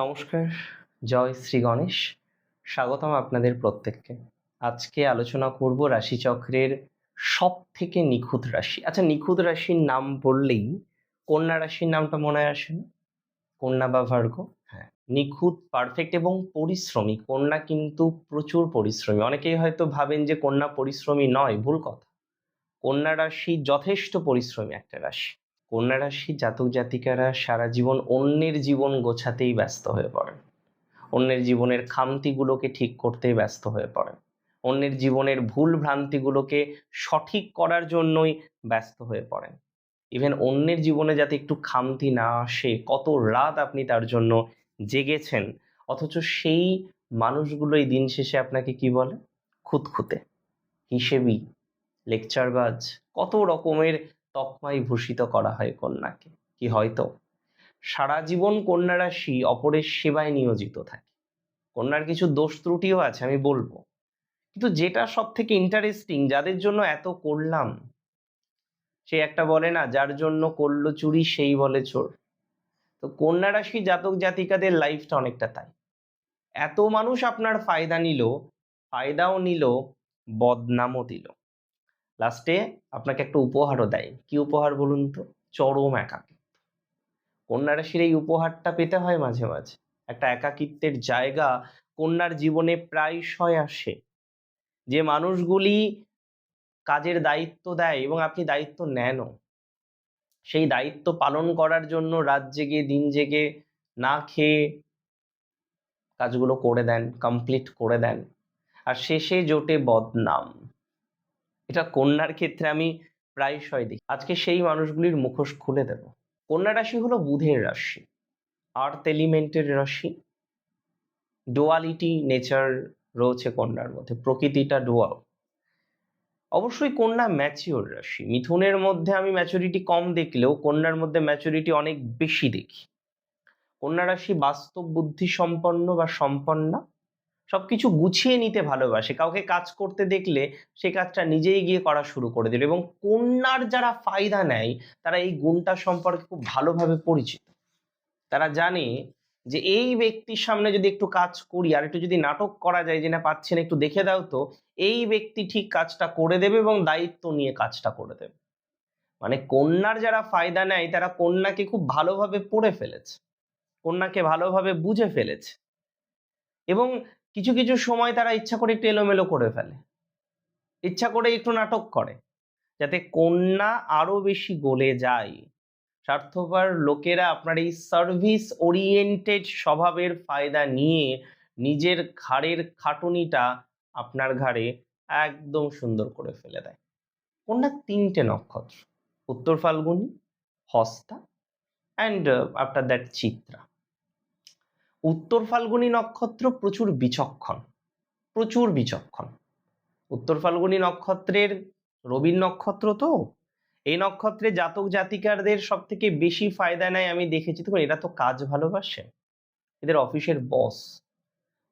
নমস্কার, জয় শ্রী গণেশ। স্বাগতম আপনাদের প্রত্যেককে। আজকে আলোচনা করব রাশিচক্রের সব থেকে নিখুঁত রাশি। আচ্ছা, নিখুঁত রাশির নাম বললেই কন্যা রাশির নামটা মনে আসে না? কন্যা বা ভার্গ। হ্যাঁ, নিখুঁত, পারফেক্ট এবং পরিশ্রমী। কন্যা কিন্তু প্রচুর পরিশ্রমী। অনেকেই হয়তো ভাবেন যে কন্যা পরিশ্রমী নয়, ভুল কথা। কন্যা রাশি যথেষ্ট পরিশ্রমী একটা রাশি। কন্যা রাশি জাতক জাতিকারা সারা জীবন অন্যের জীবন গোছাতেই ব্যস্ত হয়ে পড়েন, অন্যের জীবনের খামতিগুলোকে ঠিক করতেই ব্যস্ত হয়ে পড়েন, অন্যের জীবনের ভুল ভ্রান্তিগুলোকে সঠিক করার জন্যই ব্যস্ত হয়ে পড়েন। ইভেন অন্যের জীবনে যাতে একটু খামতি না আসে, কত রাত আপনি তার জন্য জেগেছেন, অথচ সেই মানুষগুলোই দিন শেষে আপনাকে কি বলে? খুঁতখুঁতে, হিসেবি, লেকচারবাজ, কত রকমের তকমাই ভূষিত করা হয় কন্যাকে। কি হয়তো সারা জীবন কন্যা রাশি অপরের সেবায় নিয়োজিত থাকে। কন্যার কিছু দোষ ত্রুটিও আছে, আমি বলবো, কিন্তু যেটা সব থেকে ইন্টারেস্টিং, যাদের জন্য এত করলাম, সে একটা বলে না, যার জন্য করলো চুরি সেই বলে চোর। তো কন্যা রাশি জাতক জাতিকাদের লাইফটা অনেকটা তাই। এত মানুষ আপনার ফায়দা নিল, ফায়দাও নিল, বদনামও দিল, লাস্টে আপনাকে একটা উপহারও দেয়। কি উপহার বলুন তো? চরম একাকিত্ব। কন্যা রাশির এই উপহারটা পেতে হয় মাঝে মাঝে। একটা একাকিত্বের জায়গা কন্যার জীবনে প্রায়শই আসে। যে মানুষগুলি কাজের দায়িত্ব দেয় এবং আপনি দায়িত্ব নেনও, সেই দায়িত্ব পালন করার জন্য রাত জেগে দিন জেগে না খেয়ে কাজগুলো করে দেন, কমপ্লিট করে দেন, আর শেষে জোটে বদনাম। এটা কন্যার ক্ষেত্রে আমি প্রায়শই দেখি। আজকে সেই মানুষগুলির মুখোশ খুলে দেব। কন্যা রাশি হলো বুধের রাশি, আর্থ এলিমেন্টের রাশি। ডুয়ালিটি নেচার রয়েছে কন্যার মধ্যে, প্রকৃতিটা ডুয়াল। অবশ্যই কন্যা ম্যাচিওর রাশি। মিথুনের মধ্যে আমি ম্যাচুরিটি কম দেখলেও কন্যার মধ্যে ম্যাচুরিটি অনেক বেশি দেখি। কন্যা রাশি বাস্তব বুদ্ধি সম্পন্ন বা সম্পন্না, সবকিছু গুছিয়ে নিতে ভালোবাসে। কাউকে কাজ করতে দেখলে সে কাজটা নিজেই গিয়ে করা শুরু করে দিল। এবং কন্যার যারা ফায়দা নেয় তারা এই গুণটা সম্পর্কে খুব ভালোভাবে পরিচিত। তারা জানে যে এই ব্যক্তির সামনে যদি একটু কাজ করি, আর একটু যদি নাটক করা যায় যে না পাচ্ছি না, একটু দেখে দাও তো, এই ব্যক্তি ঠিক কাজটা করে দেবে এবং দায়িত্ব নিয়ে কাজটা করে দেবে। মানে কন্যার যারা ফায়দা নেয় তারা কন্যাকে খুব ভালোভাবে পড়ে ফেলেছে, কন্যাকে ভালোভাবে বুঝে ফেলেছে, এবং কিছু কিছু সময় তারা ইচ্ছা করে একটু এলোমেলো করে ফেলে, ইচ্ছা করে একটু নাটক করে, যাতে কন্যা আরো বেশি গলে যায়। স্বার্থপর লোকেরা আপনার এই সার্ভিস ওরিয়েন্টেড স্বভাবের ফায়দা নিয়ে নিজের ঘাড়ের খাটুনিটা আপনার ঘাড়ে একদম সুন্দর করে ফেলে দেয়। কন্যার 3টে নক্ষত্র: উত্তর ফাল্গুনী, হস্তা, অ্যান্ড আফটার দ্যাট চিত্রা। উত্তর ফাল্গুনী নক্ষত্র প্রচুর বিচক্ষণ, প্রচুর বিচক্ষণ। উত্তর ফাল্গুনী নক্ষত্রের রবির নক্ষত্র তো, এই নক্ষত্রে জাতক জাতিকারদের সব থেকে বেশি ফায়দা নেয় আমি দেখেছি। তখন এরা তো কাজ ভালোবাসে, এদের অফিসের বস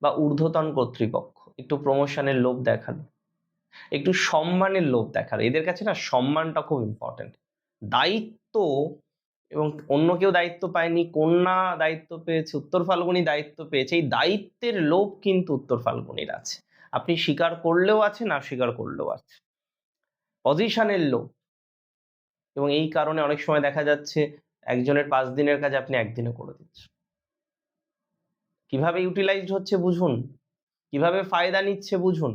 বা ঊর্ধ্বতন কর্তৃপক্ষ একটু প্রমোশনের লোভ দেখালো, একটু সম্মানের লোভ দেখালো। এদের কাছে না সম্মানটা খুব ইম্পর্টেন্ট। দায়িত্ব, এবং অন্য কেউ দায়িত্ব পায়নি, কন্যা দায়িত্ব পেয়েছে, উত্তর ফাল্গুনী দায়িত্ব পেয়েছে, এই দায়িত্বের লোভ কিন্তু উত্তর ফাল্গুনীর আছে। আপনি স্বীকার করলেও আছে, না স্বীকার করলেও আছে। পজিশনের লোভ, এবং এই কারণে অনেক সময় দেখা যাচ্ছে একজনের 5 দিনের কাজ আপনি একদিনে করে দিচ্ছেন। কিভাবে ইউটিলাইজড হচ্ছে বুঝুন, কিভাবে ফায়দা নিচ্ছে বুঝুন।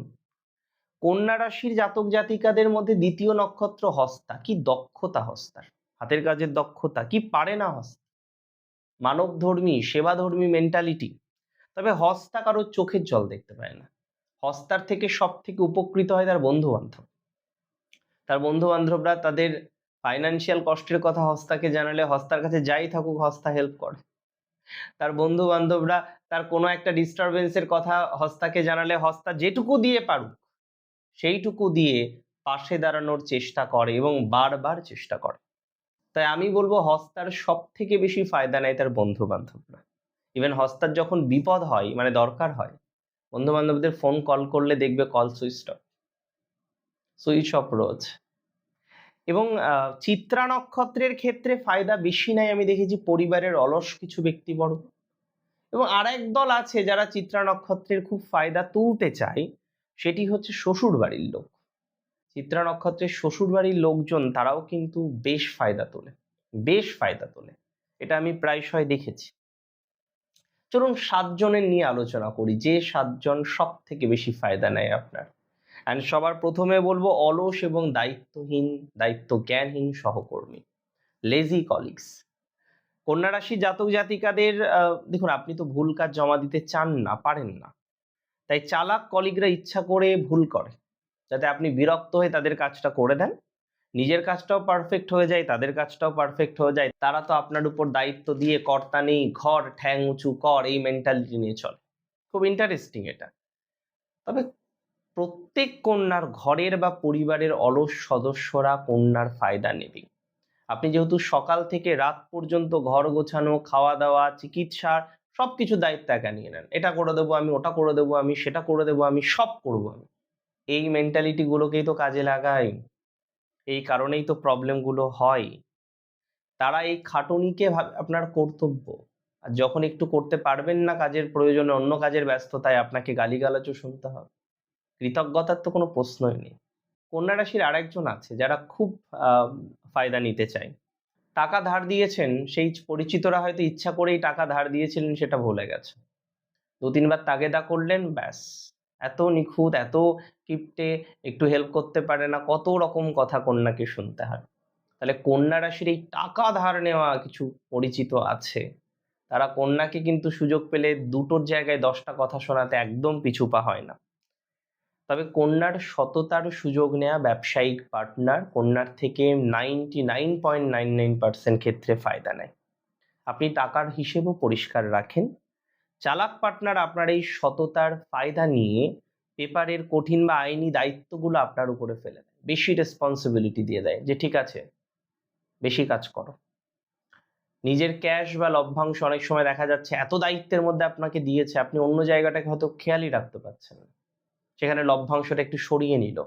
কন্যা রাশির জাতক জাতিকাদের মধ্যে দ্বিতীয় নক্ষত্র হস্তা। কি দক্ষতা হস্তার, হাতের কাজের দক্ষতা, কি পারে না হস্তা! মানবধর্মী, সেবাধর্মী মেন্টালিটি। তবে হস্তা কারোর চোখের জল দেখতে পায় না। হস্তার থেকে সব থেকে উপকৃত হয় তার বন্ধু বান্ধব। তার বন্ধু বান্ধবরা তাদের ফাইন্যান্সিয়াল কষ্টের কথা হস্তাকে জানালে হস্তার কাছে যাই থাকুক হস্তা হেল্প করে। তার বন্ধু বান্ধবরা তার কোনো একটা ডিস্টারবেন্সের কথা হস্তাকে জানালে হস্তা যেটুকু দিয়ে পারুক সেইটুকু দিয়ে পাশে দাঁড়ানোর চেষ্টা করে, এবং বারবার চেষ্টা করে। তাই আমি বলবো হস্তার সব থেকে বেশি ফায়দা নেয় তার বন্ধু বান্ধবরা। ইভেন হস্তার যখন বিপদ হয়, মানে দরকার হয়, বন্ধু বান্ধবদের ফোন কল করলে দেখবে কল সুইচ অফ রোজ। এবং চিত্রা নক্ষত্রের ক্ষেত্রে ফায়দা বেশি নাই আমি দেখেছি পরিবারের অলস কিছু ব্যক্তিবর্গ, এবং আরেক দল আছে যারা চিত্রা নক্ষত্রের খুব ফায়দা তুলতে চায়, সেটি হচ্ছে শ্বশুর বাড়ির লোক। চিত্রা নক্ষত্রের শ্বশুর বাড়ির লোকজন তারাও কিন্তু বেশ ফায়দা তোলে, বেশ ফায়দা তোলে, এটা আমি প্রায়শই দেখেছি। চলুন 7 জনের নিয়ে আলোচনা করি, যে 7 জন সব থেকে বেশি ফায়দা নেয় আপনার। অ্যান্ড সবার প্রথমে বলবো অলস এবং দায়িত্বহীন, দায়িত্ব জ্ঞানহীন সহকর্মী, লেজি কলিগস। কন্যা রাশি জাতক জাতিকাদের দেখুন, আপনি তো ভুল কাজ জমা দিতে চান না, পারেন না, তাই চালাক কলিগরা ইচ্ছা করে ভুল করে যাতে আপনি বিরক্ত হয়ে তাদের কাজটা করে দেন, নিজের কাজটাও পারফেক্ট হয়ে যায়, তাদের কাজটাও পারফেক্ট হয়ে যায়। তারা তো আপনার উপর দায়িত্ব দিয়ে কর্তা নেই, ঘর ঠ্যাং উঁচু কর, এই মেন্টালিটি নিয়ে চলে। খুব ইন্টারেস্টিং এটা। তবে প্রত্যেক কন্যার ঘরের বা পরিবারের অলস সদস্যরা কন্যার ফায়দা নেবে। আপনি যেহেতু সকাল থেকে রাত পর্যন্ত ঘর গোছানো, খাওয়া দাওয়া, চিকিৎসার সবকিছু দায়িত্ব একা নিয়ে নেন, এটা করে দেবো আমি, ওটা করে দেবো আমি, সেটা করে দেবো আমি, সব করবো আমি, এই মেন্টালিটি গুলোকেই তো কাজে লাগাই, এই কারণেই তো প্রবলেমগুলো হয়। তারা এই খাটুনিকে ভাবে আপনার কর্তব্য, আর যখন একটু করতে পারবেন না কাজের প্রয়োজনে, অন্য কাজের ব্যস্ততায় আপনাকে গালিগালাজও শুনতে হবে। কৃতজ্ঞতার তো কোনো প্রশ্নই নেই। কন্যা রাশির আরেকজন আছে যারা খুব ফায়দা নিতে চায়। টাকা ধার দিয়েছেন, সেই পরিচিতরা হয়তো ইচ্ছা করেই টাকা ধার দিয়েছিলেন সেটা ভুলে গেছে, 2-3 বার তাগেদা করলেন, ব্যাস। এত নিখুঁত, এত কিপ্টে, একটু হেল্প করতে পারে না, কত রকম কথা কন্যাকে শুনতে হয়। তাহলে কন্যা রাশির এই টাকা ধার নেওয়া কিছু পরিচিত আছে, তারা কন্যাকে কিন্তু সুযোগ পেলে দুটোর জায়গায় 10টা কথা শোনাতে একদম পিছু পা হয় না। তবে কন্যার সততার সুযোগ নেওয়া ব্যবসায়িক পার্টনার কন্যার থেকে 99.99% ক্ষেত্রে ফায়দা নেয়। আপনি টাকার হিসেবও পরিষ্কার রাখেন। চালাক পার্টনার আপনার এই সততার ফায়দা নিয়ে পেপারের কঠিন বা আইনি দায়িত্বগুলো আপনার উপরে ফেলে দেয়, বেশি রেসপন্সিবিলিটি দিয়ে দেয় যে ঠিক আছে বেশি কাজ করো। নিজের ক্যাশ বা লভ্যাংশ অনেক সময় দেখা যাচ্ছে এত দায়িত্বের মধ্যে আপনাকে দিয়েছে, আপনি অন্য জায়গাটাকে হয়তো খেয়ালই রাখতে পারছেন না, সেখানে লভ্যাংশটা একটু সরিয়ে নিল।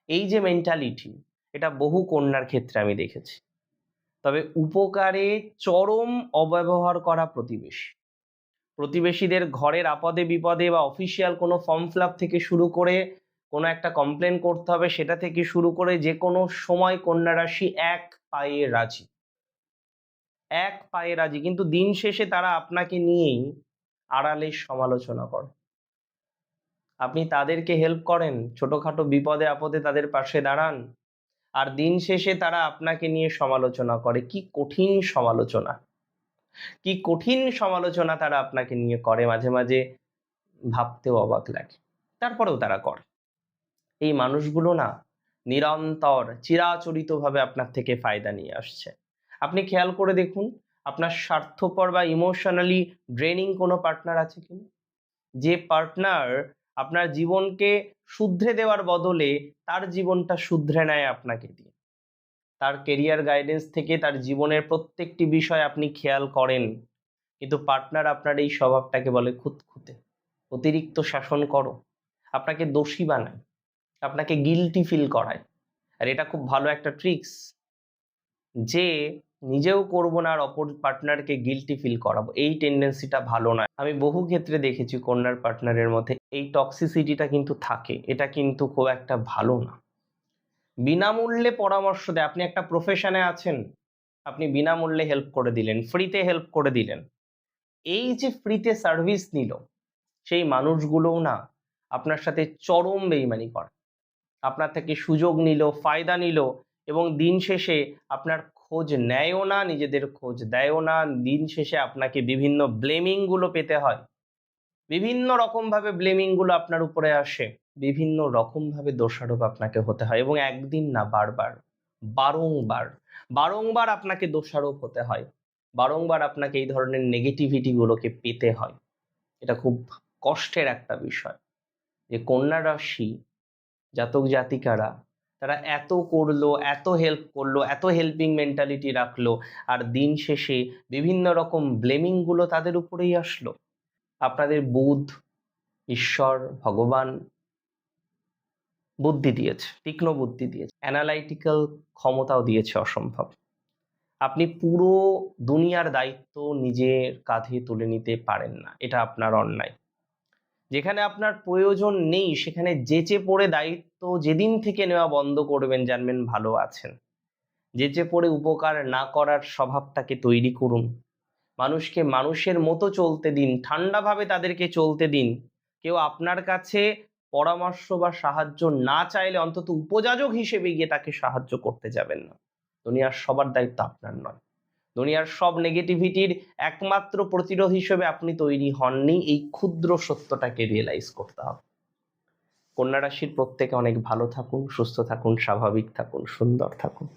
এই যে মেন্টালিটি, এটা বহু কন্যার ক্ষেত্রে আমি দেখেছি। তবে উপকারে চরম অব্যবহার করা প্রতিবেশী, প্রতিবেশীদের ঘরের আপদে বিপদে বা অফিসিয়াল কোনো ফর্ম ফিল আপ থেকে শুরু করে কোনো একটা কমপ্লেন করতে হবে সেটা থেকে শুরু করে যে কোনো সময় কন্যা রাশি এক পায়ে রাজি, এক পায়ে রাজি, কিন্তু দিন শেষে তারা আপনাকে নিয়েই আড়ালে সমালোচনা করে। আপনি তাদেরকে হেল্প করেন, ছোটখাটো বিপদে আপদে তাদের পাশে দাঁড়ান, আর দিন শেষে তারা আপনাকে নিয়ে সমালোচনা করে। কি কঠিন সমালোচনা, কি কঠিন সমালোচনা তারা আপনাকে নিয়ে করে, মাঝে মাঝে ভাবতেও অবাক লাগে, তারপরেও তারা করে। এই মানুষগুলো না নিরন্তর চিরাচরিতভাবে আপনার থেকে ফায়দা নিয়ে আসছে। আপনি খেয়াল করে দেখুন, আপনার স্বার্থপর বা ইমোশনালি ড্রেনিং কোনো পার্টনার আছে কিনা, যে পার্টনার আপনার জীবনকে শুধরে দেওয়ার বদলে তার জীবনটা শুধরে নেয় আপনাকে দিয়ে, তার কেরিয়ার গাইডেন্স থেকে তার জীবনের প্রত্যেকটি বিষয় আপনি খেয়াল করেন, কিন্তু পার্টনার আপনার এই স্বভাবটাকে বলে খুঁতখুঁতে, অতিরিক্ত শাসন করো, আপনাকে দোষী বানায়, আপনাকে গিলটি ফিল করায়। আর এটা খুব ভালো একটা ট্রিক্স, যে নিজেও করবো না আর অপর পার্টনারকে গিলটি ফিল করাবো, এই টেন্ডেন্সিটা ভালো নয়। আমি বহু ক্ষেত্রে দেখেছি কন্যার পার্টনারের মধ্যে এই টক্সিসিটিটা কিন্তু থাকে, এটা কিন্তু খুব একটা ভালো না। বিনামূল্যে পরামর্শ দেয়, আপনি একটা প্রফেশনে আছেন, আপনি বিনামূল্যে হেল্প করে দিলেন, ফ্রিতে হেল্প করে দিলেন, এই যে ফ্রিতে সার্ভিস নিল, সেই মানুষগুলোও না আপনার সাথে চরম বেইমানি করে, আপনার থেকে সুযোগ নিল, ফায়দা নিল, এবং দিন শেষে আপনার খোঁজ নেয়ও না, নিজেদের খোঁজ দেয়ও না। দিন শেষে আপনাকে বিভিন্ন ব্লেমিং গুলো পেতে হয়, বিভিন্ন রকম ভাবে ব্লেমিং গুলো আপনার উপরে আসে, বিভিন্ন রকম ভাবে দোষারোপ আপনাকে হতে হয়, এবং একদিন না বারবার, বারংবার, বারংবার আপনাকে দোষারোপ হতে হয়, বারংবার আপনাকে এই ধরনের নেগেটিভিটি গুলোকে পেতে হয়। এটা খুব কষ্টের একটা বিষয় যে কন্যা রাশি জাতক জাতিকারা তারা এত করলো, এত হেল্প করলো, এত হেল্পিং মেন্টালিটি রাখলো, আর দিন শেষে বিভিন্ন রকম ব্লেমিং গুলো তাদের উপরেই আসলো। আপনাদের বুধ, ঈশ্বর, ভগবান বুদ্ধি দিয়েছে, তীক্ষ্ণ বুদ্ধি দিয়েছে, অ্যানালাইটিক্যাল ক্ষমতাও দিয়েছে অসম্ভব। আপনি পুরো দুনিয়ার দায়িত্ব নিজের কাঁধে তুলে নিতে পারেন না, এটা আপনার অন্যায়। যেখানে আপনার প্রয়োজন নেই সেখানে যেচে পড়ে দায়িত্ব যেদিন থেকে নেওয়া বন্ধ করবেন, জানবেন ভালো আছেন। যেচে পড়ে উপকার না করার স্বভাবটাকে তৈরি করুন। মানুষকে মানুষের মতো চলতে দিন, ঠান্ডাভাবে তাদেরকে চলতে দিন। কেউ আপনার কাছে পরামর্শ বা সাহায্য না চাইলে অন্তত উপযাজক হিসেবে গিয়ে তাকে সাহায্য করতে যাবেন না। দুনিয়ার সবার দায়িত্ব আপনার নয়। দুনিয়ার সব নেগেটিভিটির একমাত্র প্রতিরোধ হিসেবে আপনি তৈরি হননি, এই ক্ষুদ্র সত্যটাকে রিয়েলাইজ করতে হবে। কন্যা রাশির প্রত্যেকে অনেক ভালো থাকুন, সুস্থ থাকুন, স্বাভাবিক থাকুন, সুন্দর থাকুন।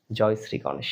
জয় শ্রী গণেশ।